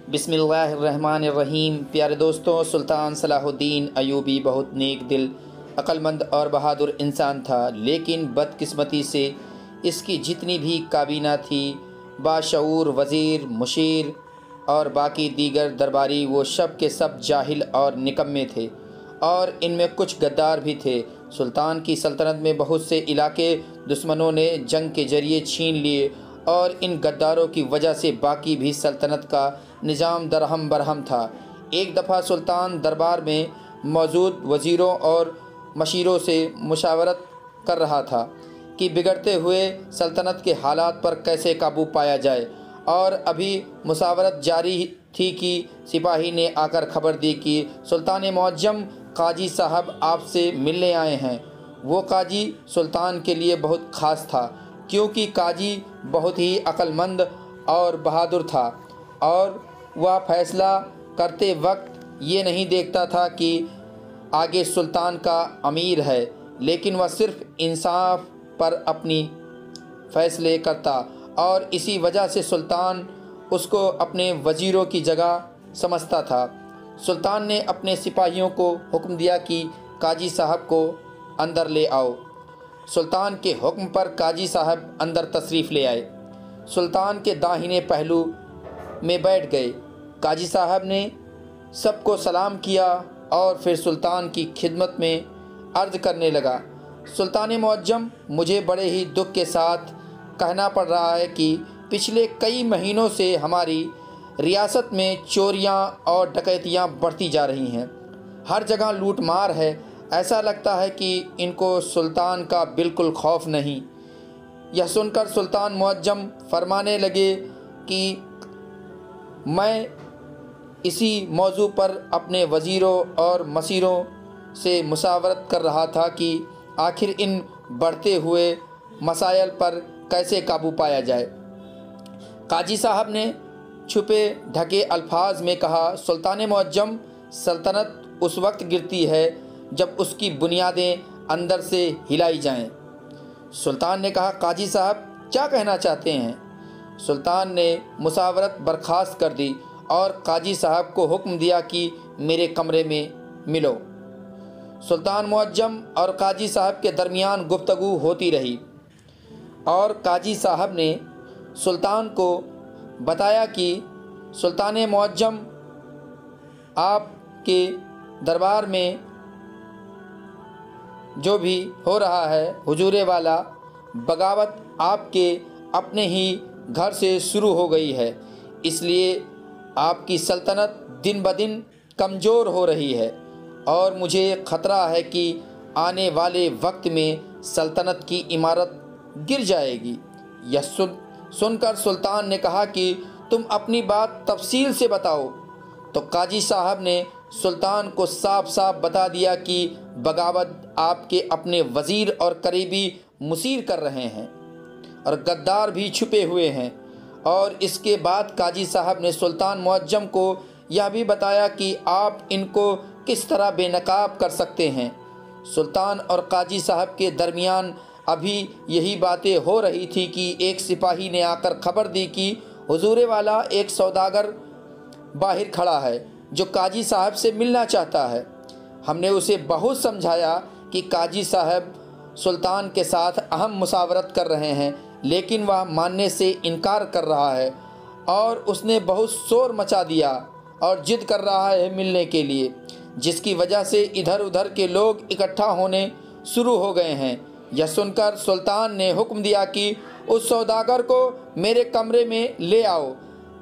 बिस्मिल्लाहिर्रहमानिर्रहीम। प्यारे दोस्तों, सुल्तान सलाहुद्दीन अयूबी बहुत नेक दिल, अक्लमंद और बहादुर इंसान था, लेकिन बदकिस्मती से इसकी जितनी भी काबीना थी, बाशऊर वज़ीर, मुशीर और बाकी दीगर दरबारी, वो सब के सब जाहिल और निकम्मे थे, और इनमें कुछ गद्दार भी थे। सुल्तान की सल्तनत में बहुत से इलाके दुश्मनों ने जंग के ज़रिए छीन लिए, और इन गद्दारों की वजह से बाकी भी सल्तनत का निज़ाम दरहम बरहम था। एक दफ़ा सुल्तान दरबार में मौजूद वज़ीरों और मशीरों से मुशावरत कर रहा था कि बिगड़ते हुए सल्तनत के हालात पर कैसे काबू पाया जाए, और अभी मुशावरत जारी थी कि सिपाही ने आकर खबर दी कि सुल्तान मुअज्जम काजी साहब आपसे मिलने आए हैं। वो काजी सुल्तान के लिए बहुत ख़ास था, क्योंकि काजी बहुत ही अक्लमंद और बहादुर था, और वह फैसला करते वक्त ये नहीं देखता था कि आगे सुल्तान का अमीर है, लेकिन वह सिर्फ इंसाफ पर अपनी फ़ैसले करता, और इसी वजह से सुल्तान उसको अपने वज़ीरों की जगह समझता था। सुल्तान ने अपने सिपाहियों को हुक्म दिया कि काजी साहब को अंदर ले आओ। सुल्तान के हुक्म पर काजी साहब अंदर तशरीफ़ ले आए। सुल्तान के दाहिने पहलू में बैठ गए। काजी साहब ने सबको सलाम किया और फिर सुल्तान की खिदमत में अर्ज़ करने लगा, सुल्तान मुअज्जम, मुझे बड़े ही दुख के साथ कहना पड़ रहा है कि पिछले कई महीनों से हमारी रियासत में चोरियां और डकैतियां बढ़ती जा रही हैं। हर जगह लूट मार है। ऐसा लगता है कि इनको सुल्तान का बिल्कुल खौफ नहीं। यह सुनकर सुल्तान मुअज्जम फरमाने लगे कि मैं इसी मौजू पर अपने वज़ीरों और मसीरों से मुशावरत कर रहा था कि आखिर इन बढ़ते हुए मसाइल पर कैसे काबू पाया जाए। काजी साहब ने छुपे ढके अल्फाज में कहा, सुल्तान मुअज्जम, सल्तनत उस वक्त गिरती है जब उसकी बुनियादें अंदर से हिलाई जाएं। सुल्तान ने कहा, काजी साहब क्या कहना चाहते हैं? सुल्तान ने मुशावरत बर्खास्त कर दी और काजी साहब को हुक्म दिया कि मेरे कमरे में मिलो। सुल्तान मुअज्जम और काजी साहब के दरमियान गुफ्तगू होती रही, और काजी साहब ने सुल्तान को बताया कि सुल्तान मुअज्जम, आपके दरबार में जो भी हो रहा है, हुजूरे वाला बगावत आपके अपने ही घर से शुरू हो गई है, इसलिए आपकी सल्तनत दिन ब दिन कमज़ोर हो रही है, और मुझे ख़तरा है कि आने वाले वक्त में सल्तनत की इमारत गिर जाएगी। यह सुनकर सुल्तान ने कहा कि तुम अपनी बात तफसील से बताओ। तो काजी साहब ने सुल्तान को साफ साफ बता दिया कि बगावत आपके अपने वज़ीर और करीबी मुसीर कर रहे हैं, और गद्दार भी छुपे हुए हैं। और इसके बाद काजी साहब ने सुल्तान मुअज्जम को यह भी बताया कि आप इनको किस तरह बेनकाब कर सकते हैं। सुल्तान और काजी साहब के दरमियान अभी यही बातें हो रही थी कि एक सिपाही ने आकर खबर दी कि हुजूरे वाला एक सौदागर बाहर खड़ा है जो काजी साहब से मिलना चाहता है। हमने उसे बहुत समझाया कि काजी साहब सुल्तान के साथ अहम मुशावरत कर रहे हैं, लेकिन वह मानने से इनकार कर रहा है, और उसने बहुत शोर मचा दिया और जिद कर रहा है मिलने के लिए, जिसकी वजह से इधर उधर के लोग इकट्ठा होने शुरू हो गए हैं। यह सुनकर सुल्तान ने हुक्म दिया कि उस सौदागर को मेरे कमरे में ले आओ।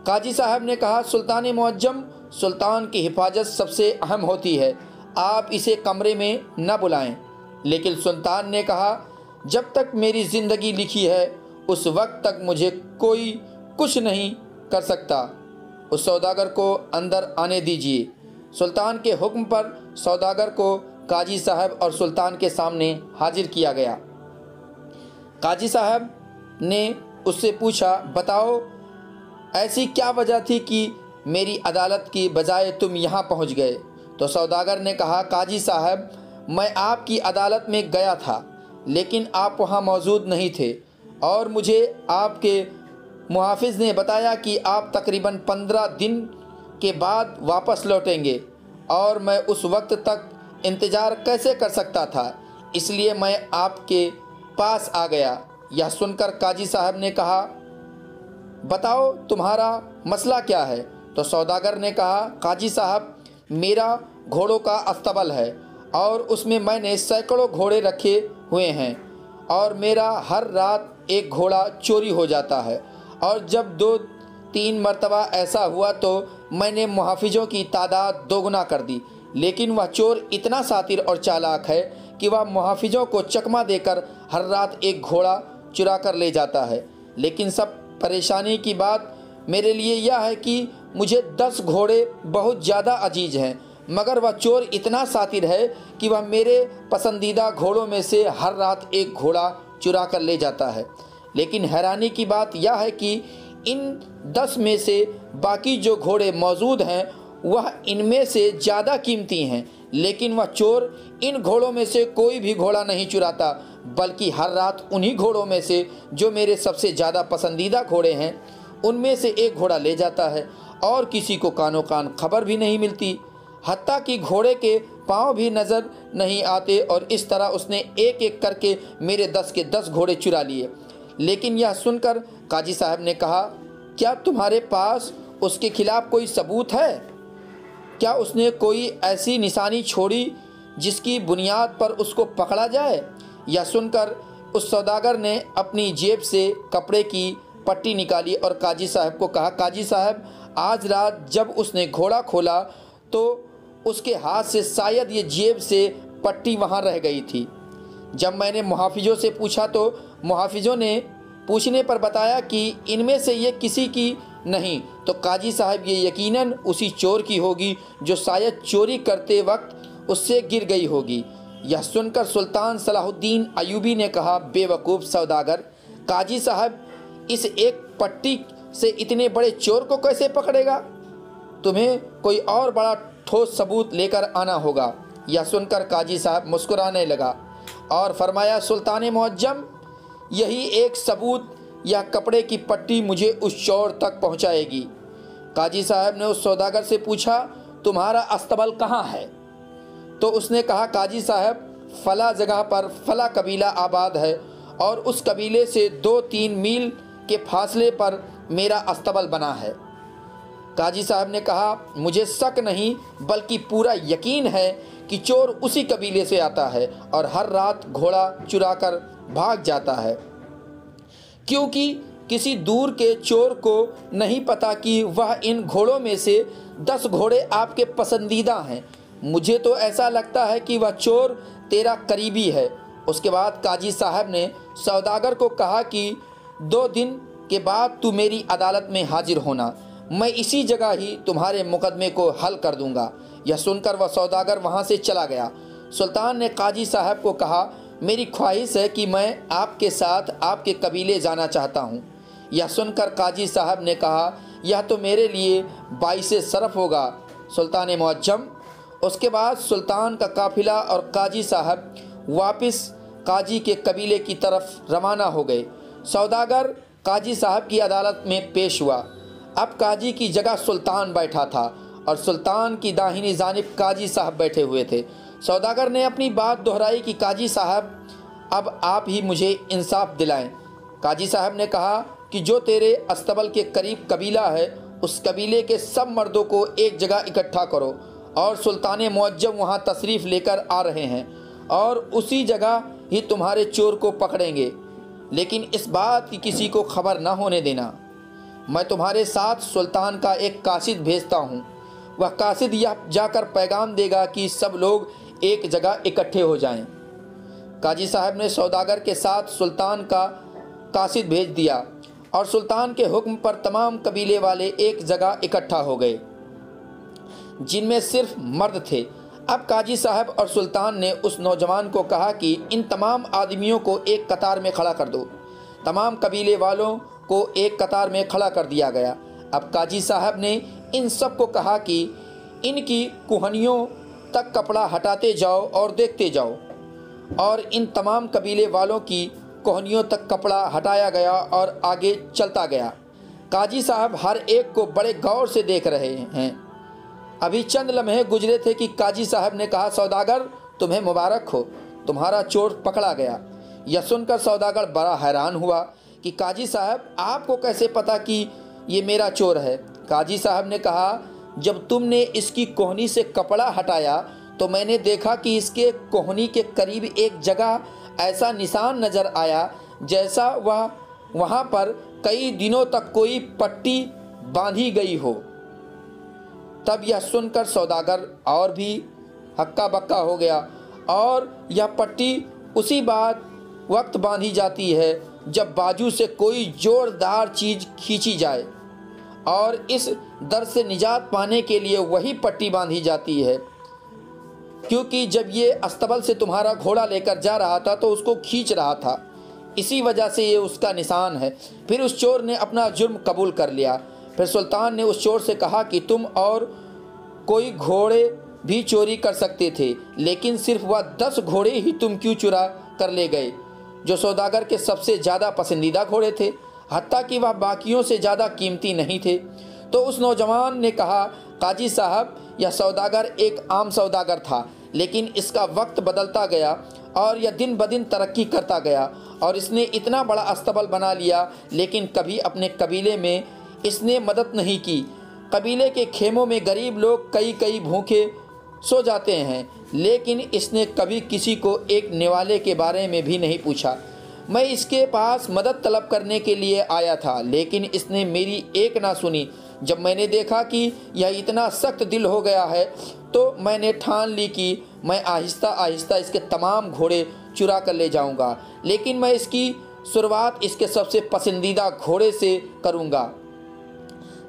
काजी साहब ने कहा, सुल्तान मुअज्जम, सुल्तान की हिफाजत सबसे अहम होती है, आप इसे कमरे में न बुलाएं। लेकिन सुल्तान ने कहा, जब तक मेरी ज़िंदगी लिखी है उस वक्त तक मुझे कोई कुछ नहीं कर सकता। उस सौदागर को अंदर आने दीजिए। सुल्तान के हुक्म पर सौदागर को काजी साहब और सुल्तान के सामने हाजिर किया गया। काजी साहब ने उससे पूछा, बताओ ऐसी क्या वजह थी कि मेरी अदालत की बजाय तुम यहाँ पहुँच गए? तो सौदागर ने कहा, काजी साहब, मैं आपकी अदालत में गया था, लेकिन आप वहाँ मौजूद नहीं थे, और मुझे आपके मुहाफ़िज़ ने बताया कि आप तकरीबन 15 दिन के बाद वापस लौटेंगे और मैं उस वक्त तक इंतज़ार कैसे कर सकता था, इसलिए मैं आपके पास आ गया। यह सुनकर काजी साहब ने कहा, बताओ तुम्हारा मसला क्या है। तो सौदागर ने कहा, काजी साहब, मेरा घोड़ों का अस्तबल है और उसमें मैंने सैकड़ों घोड़े रखे हुए हैं और मेरा हर रात एक घोड़ा चोरी हो जाता है, और जब 2-3 मरतबा ऐसा हुआ तो मैंने मुहाफिजों की तादाद दोगुना कर दी, लेकिन वह चोर इतना सातिर और चालाक है कि वह मुहाफिजों को चकमा देकर हर रात एक घोड़ा चुरा कर ले जाता है। लेकिन सब परेशानी की बात मेरे लिए यह है कि मुझे 10 घोड़े बहुत ज़्यादा अजीज हैं, मगर वह चोर इतना सातिर है कि वह मेरे पसंदीदा घोड़ों में से हर रात एक घोड़ा चुरा कर ले जाता है। लेकिन हैरानी की बात यह है कि इन 10 में से बाकी जो घोड़े मौजूद हैं वह इनमें से ज़्यादा कीमती हैं, लेकिन वह चोर इन घोड़ों में से कोई भी घोड़ा नहीं चुराता, बल्कि हर रात उन्हीं घोड़ों में से जो मेरे सबसे ज़्यादा पसंदीदा घोड़े हैं उनमें से एक घोड़ा ले जाता है, और किसी को कानो कान खबर भी नहीं मिलती, हत्ता कि घोड़े के पाँव भी नज़र नहीं आते। और इस तरह उसने एक एक करके मेरे 10 के 10 घोड़े चुरा लिए। लेकिन यह सुनकर काजी साहब ने कहा, क्या तुम्हारे पास उसके खिलाफ़ कोई सबूत है? क्या उसने कोई ऐसी निशानी छोड़ी जिसकी बुनियाद पर उसको पकड़ा जाए? यह सुनकर उस सौदागर ने अपनी जेब से कपड़े की पट्टी निकाली और काजी साहब को कहा, काजी साहब, आज रात जब उसने घोड़ा खोला तो उसके हाथ से शायद ये जेब से पट्टी वहाँ रह गई थी। जब मैंने मुहाफिजों से पूछा तो मुहाफिजों ने पूछने पर बताया कि इनमें से ये किसी की नहीं। तो काजी साहब, ये यकीनन उसी चोर की होगी जो शायद चोरी करते वक्त उससे गिर गई होगी। यह सुनकर सुल्तान सलाहुद्दीन अयूबी ने कहा, बेवकूफ़ सौदागर, काजी साहब इस एक पट्टी से इतने बड़े चोर को कैसे पकड़ेगा? तुम्हें कोई और बड़ा ठोस सबूत लेकर आना होगा। यह सुनकर काजी साहब मुस्कुराने लगा और फरमाया, सुल्तान मुअज्जम, यही एक सबूत, यह कपड़े की पट्टी मुझे उस चोर तक पहुंचाएगी। काजी साहब ने उस सौदागर से पूछा, तुम्हारा अस्तबल कहाँ है? तो उसने कहा, काजी साहब, फला जगह पर फला कबीला आबाद है और उस कबीले से 2-3 मील के फासले पर मेरा अस्तबल बना है। काजी साहब ने कहा, मुझे शक नहीं बल्कि पूरा यकीन है कि चोर उसी कबीले से आता है और हर रात घोड़ा चुराकर भाग जाता है, क्योंकि किसी दूर के चोर को नहीं पता कि वह इन घोड़ों में से 10 घोड़े आपके पसंदीदा हैं। मुझे तो ऐसा लगता है कि वह चोर तेरा करीबी है। उसके बाद काजी साहब ने सौदागर को कहा कि 2 दिन के बाद तू मेरी अदालत में हाजिर होना, मैं इसी जगह ही तुम्हारे मुकदमे को हल कर दूंगा। यह सुनकर वह सौदागर वहाँ से चला गया। सुल्तान ने काजी साहब को कहा, मेरी ख्वाहिश है कि मैं आपके साथ आपके कबीले जाना चाहता हूँ। यह सुनकर काजी साहब ने कहा, यह तो मेरे लिए बाइसे शरफ होगा सुल्तान मुअज्जम। उसके बाद सुल्तान का काफिला और काजी साहब वापस काजी के कबीले की तरफ रवाना हो गए। सौदागर काजी साहब की अदालत में पेश हुआ। अब काजी की जगह सुल्तान बैठा था और सुल्तान की दाहिनी जानिब काजी साहब बैठे हुए थे। सौदागर ने अपनी बात दोहराई कि काजी साहब, अब आप ही मुझे इंसाफ दिलाएं। काजी साहब ने कहा कि जो तेरे अस्तबल के करीब कबीला है, उस कबीले के सब मर्दों को एक जगह इकट्ठा करो और सुल्तान मुअज्जम वहाँ तशरीफ़ लेकर आ रहे हैं और उसी जगह ही तुम्हारे चोर को पकड़ेंगे, लेकिन इस बात की किसी को खबर न होने देना। मैं तुम्हारे साथ सुल्तान का एक कासिद भेजता हूँ। वह कासिद यह जाकर पैगाम देगा कि सब लोग एक जगह इकट्ठे हो जाएं। काजी साहब ने सौदागर के साथ सुल्तान का कासिद भेज दिया और सुल्तान के हुक्म पर तमाम कबीले वाले एक जगह इकट्ठा हो गए, जिनमें सिर्फ मर्द थे। अब काजी साहब और सुल्तान ने उस नौजवान को कहा कि इन तमाम आदमियों को एक कतार में खड़ा कर दो। तमाम कबीले वालों को एक कतार में खड़ा कर दिया गया। अब काजी साहब ने इन सब को कहा कि इनकी कुहनियों तक कपड़ा हटाते जाओ और देखते जाओ, और इन तमाम कबीले वालों की कोहनियों तक कपड़ा हटाया गया और आगे चलता गया। काजी साहब हर एक को बड़े गौर से देख रहे हैं। अभी चंद लम्हे गुजरे थे कि काजी साहब ने कहा, सौदागर तुम्हें मुबारक हो, तुम्हारा चोर पकड़ा गया। यह सुनकर सौदागर बड़ा हैरान हुआ कि काजी साहब आपको कैसे पता कि ये मेरा चोर है। काजी साहब ने कहा, जब तुमने इसकी कोहनी से कपड़ा हटाया तो मैंने देखा कि इसके कोहनी के करीब एक जगह ऐसा निशान नज़र आया जैसा वह वहाँ पर कई दिनों तक कोई पट्टी बांधी गई हो। तब यह सुनकर सौदागर और भी हक्का बक्का हो गया। और यह पट्टी उसी वक्त बांधी जाती है जब बाजू से कोई जोरदार चीज़ खींची जाए, और इस दर्द से निजात पाने के लिए वही पट्टी बांधी जाती है, क्योंकि जब ये अस्तबल से तुम्हारा घोड़ा लेकर जा रहा था तो उसको खींच रहा था, इसी वजह से ये उसका निशान है। फिर उस चोर ने अपना जुर्म कबूल कर लिया। फिर सुल्तान ने उस चोर से कहा कि तुम और कोई घोड़े भी चोरी कर सकते थे, लेकिन सिर्फ वह 10 घोड़े ही तुम क्यों चुरा कर ले गए, जो सौदागर के सबसे ज़्यादा पसंदीदा घोड़े थे, हत्ता कि वह बाकियों से ज़्यादा कीमती नहीं थे। तो उस नौजवान ने कहा, काजी साहब, यह सौदागर एक आम सौदागर था, लेकिन इसका वक्त बदलता गया और यह दिन ब दिन तरक्की करता गया, और इसने इतना बड़ा अस्तबल बना लिया, लेकिन कभी अपने कबीले में इसने मदद नहीं की। कबीले के खेमों में गरीब लोग कई भूखे सो जाते हैं, लेकिन इसने कभी किसी को एक निवाले के बारे में भी नहीं पूछा। मैं इसके पास मदद तलब करने के लिए आया था, लेकिन इसने मेरी एक ना सुनी। जब मैंने देखा कि यह इतना सख्त दिल हो गया है तो मैंने ठान ली कि मैं आहिस्ता आहिस्ता इसके तमाम घोड़े चुरा कर ले जाऊंगा, लेकिन मैं इसकी शुरुआत इसके सबसे पसंदीदा घोड़े से करूंगा,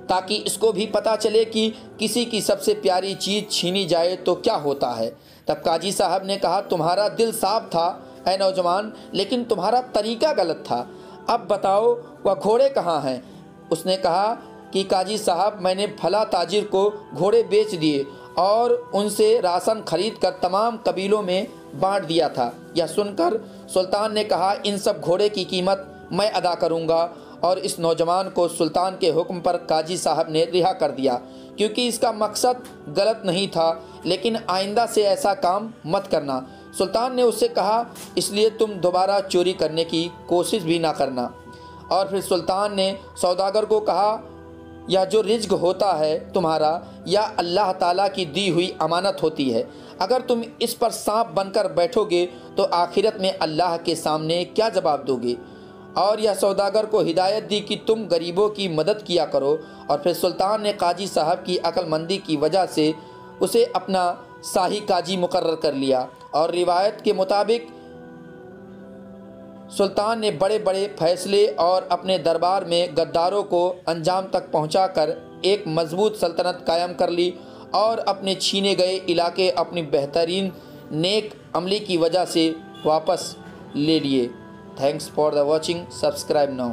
ताकि इसको भी पता चले कि किसी की सबसे प्यारी चीज़ छीनी जाए तो क्या होता है। तब काजी साहब ने कहा, तुम्हारा दिल साफ था ऐ नौजवान, लेकिन तुम्हारा तरीका गलत था। अब बताओ वह घोड़े कहाँ हैं? उसने कहा कि काजी साहब, मैंने फला ताजिर को घोड़े बेच दिए और उनसे राशन खरीद कर तमाम कबीलों में बांट दिया था। यह सुनकर सुल्तान ने कहा, इन सब घोड़े की कीमत मैं अदा करूँगा। और इस नौजवान को सुल्तान के हुक्म पर काजी साहब ने रिहा कर दिया, क्योंकि इसका मकसद गलत नहीं था, लेकिन आइंदा से ऐसा काम मत करना। सुल्तान ने उससे कहा, इसलिए तुम दोबारा चोरी करने की कोशिश भी ना करना। और फिर सुल्तान ने सौदागर को कहा, यह जो रिज्क होता है तुम्हारा, या अल्लाह ताला की दी हुई अमानत होती है। अगर तुम इस पर सांप बनकर बैठोगे तो आखिरत में अल्लाह के सामने क्या जवाब दोगे। और यह सौदागर को हिदायत दी कि तुम गरीबों की मदद किया करो। और फिर सुल्तान ने काजी साहब की अक्लमंदी की वजह से उसे अपना शाही काजी मुकर्रर कर लिया। और रिवायत के मुताबिक सुल्तान ने बड़े बड़े फैसले और अपने दरबार में गद्दारों को अंजाम तक पहुंचाकर एक मजबूत सल्तनत कायम कर ली, और अपने छीने गए इलाके अपनी बेहतरीन नेक अमली की वजह से वापस ले लिए। Thanks for the watching. Subscribe now.